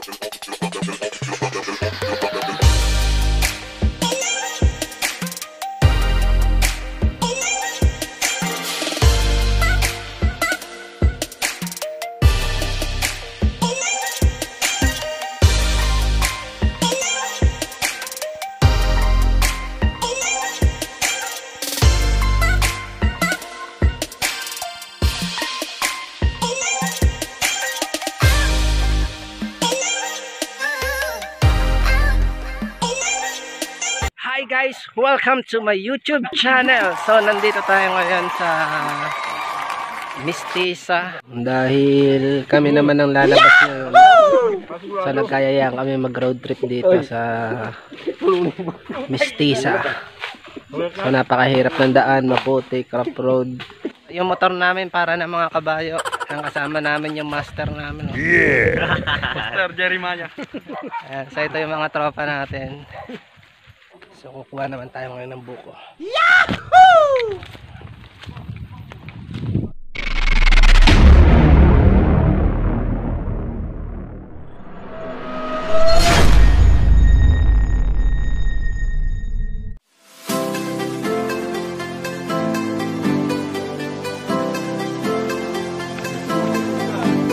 Hi guys, welcome to my YouTube channel. So nandito tayo ngayon sa Mistisa dahil kami naman ang lalabas ngayon. So nagkayayaan kami mag road trip dito sa Mistisa. So napakahirap ng daan, maputik, rough road. Yung motor namin para ng mga kabayo. Ang kasama namin yung master namin. Yeah! Master Jeremiah. So ito yung mga tropa natin. So kukuha naman tayo ngayon ng buko. Yahoo!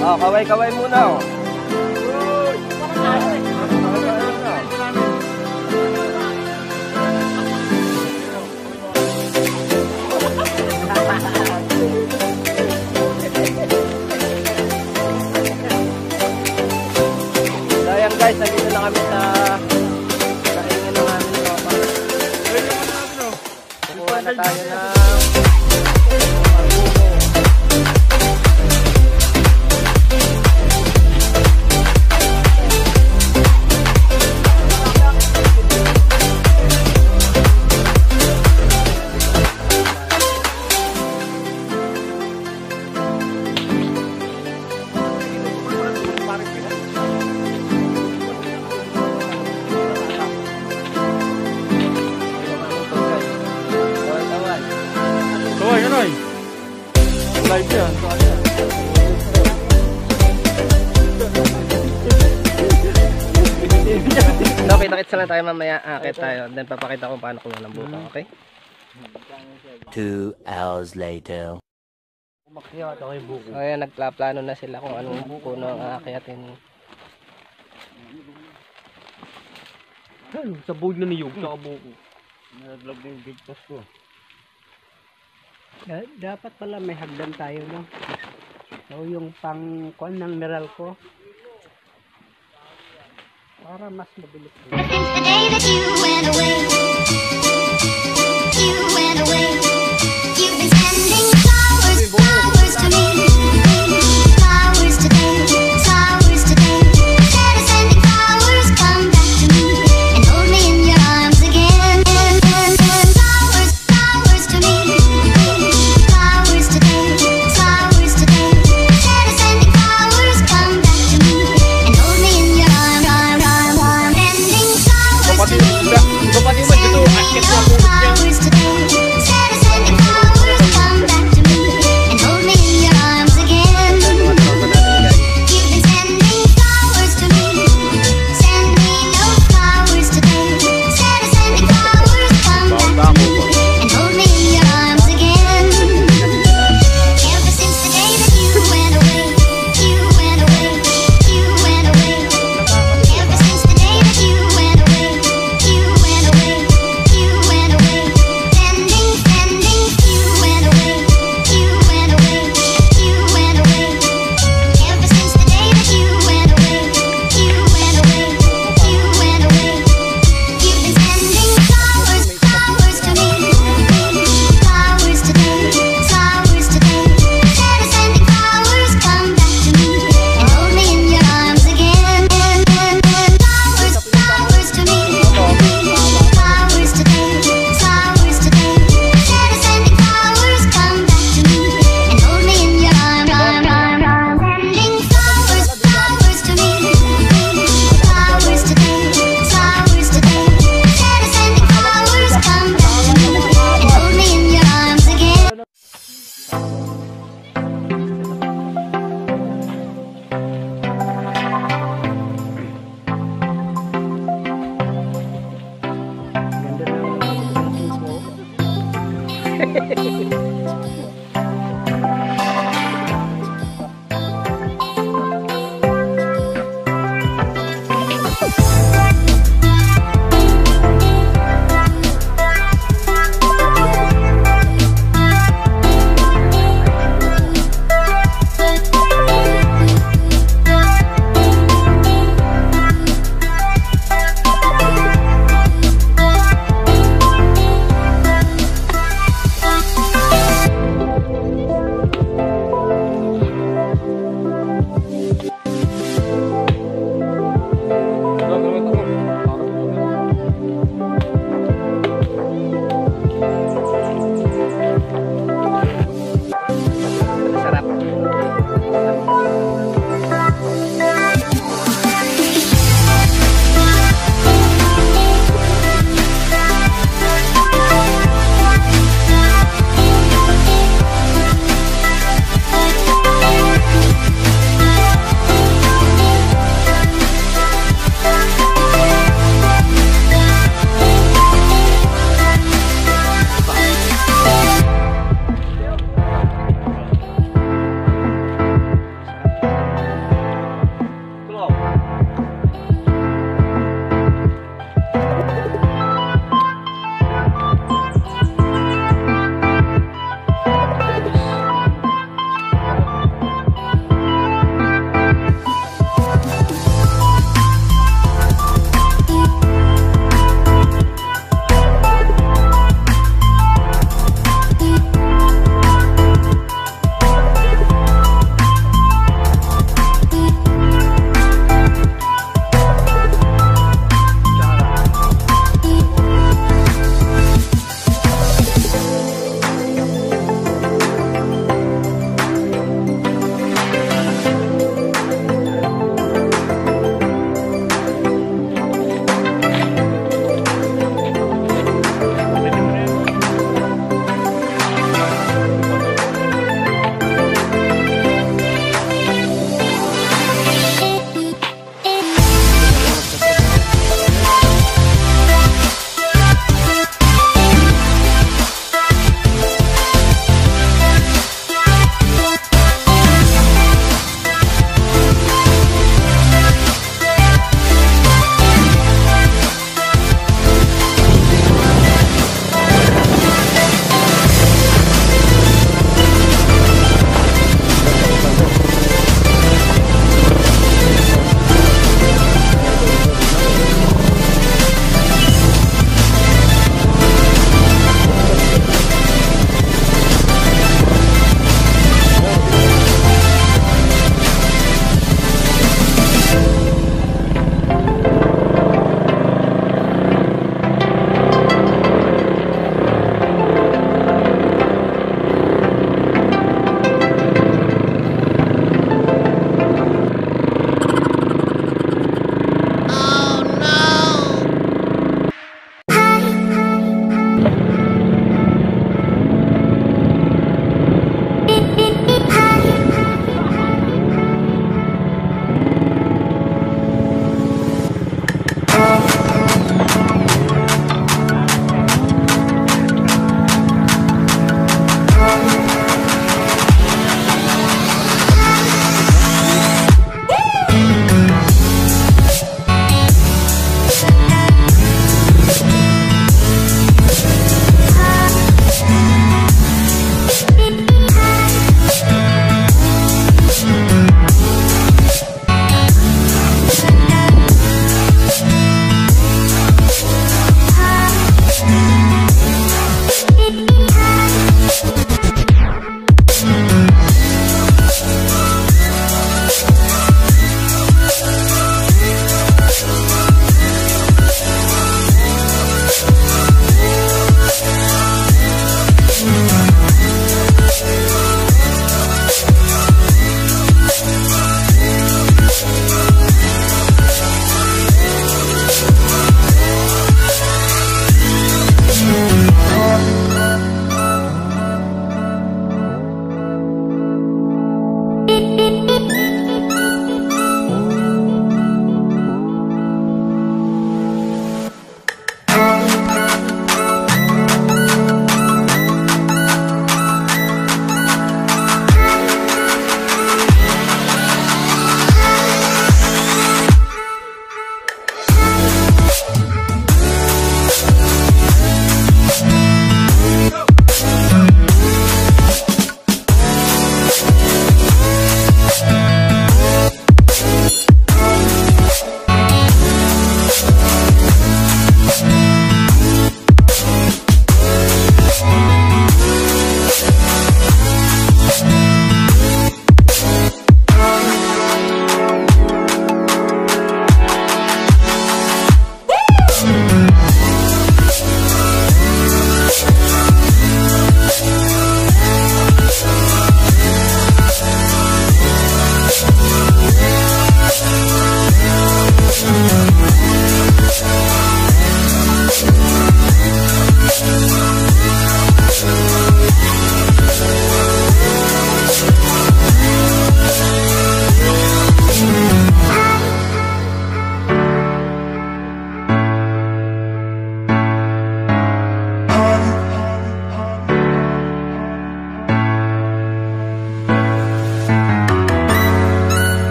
Oh, kaway-kaway muna oh. Guys, nandito na kami sa kaingin ng aming tropa. Kukuha na tayo ng buko. Live yan. So, kita-kits lang tayo mamaya. Akit tayo. Then papakita ko paano kuha ng buko. Okay? 2 hours later. Umakyat ako yung buko. So, ayan, nagplaplano na sila kung anong buko na aakyatin. Sa board na niyog, saka buko. Nag-vlog na yung big post ko. Dapat pala may hagdan tayo, no? So yung pang-kuan ng meral ko para mas mabilis. Since the day that you went away, you've been sending flowers, flowers to me, flowers today, flowers today. Instead of sending flowers, come back to me and hold me in your arms again. Flowers, flowers to me.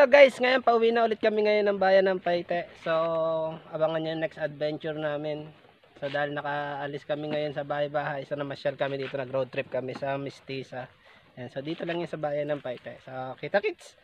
So guys, ngayon pauwi na ulit kami ngayon ng bayan ng Paite. So abangan nyo yung next adventure namin. So dahil nakaalis kami ngayon sa bahay-bahay, so namasyal kami dito, nag-road trip kami sa Mistisa. Yan, so dito lang yung sa bayan ng Paite. So kita kits!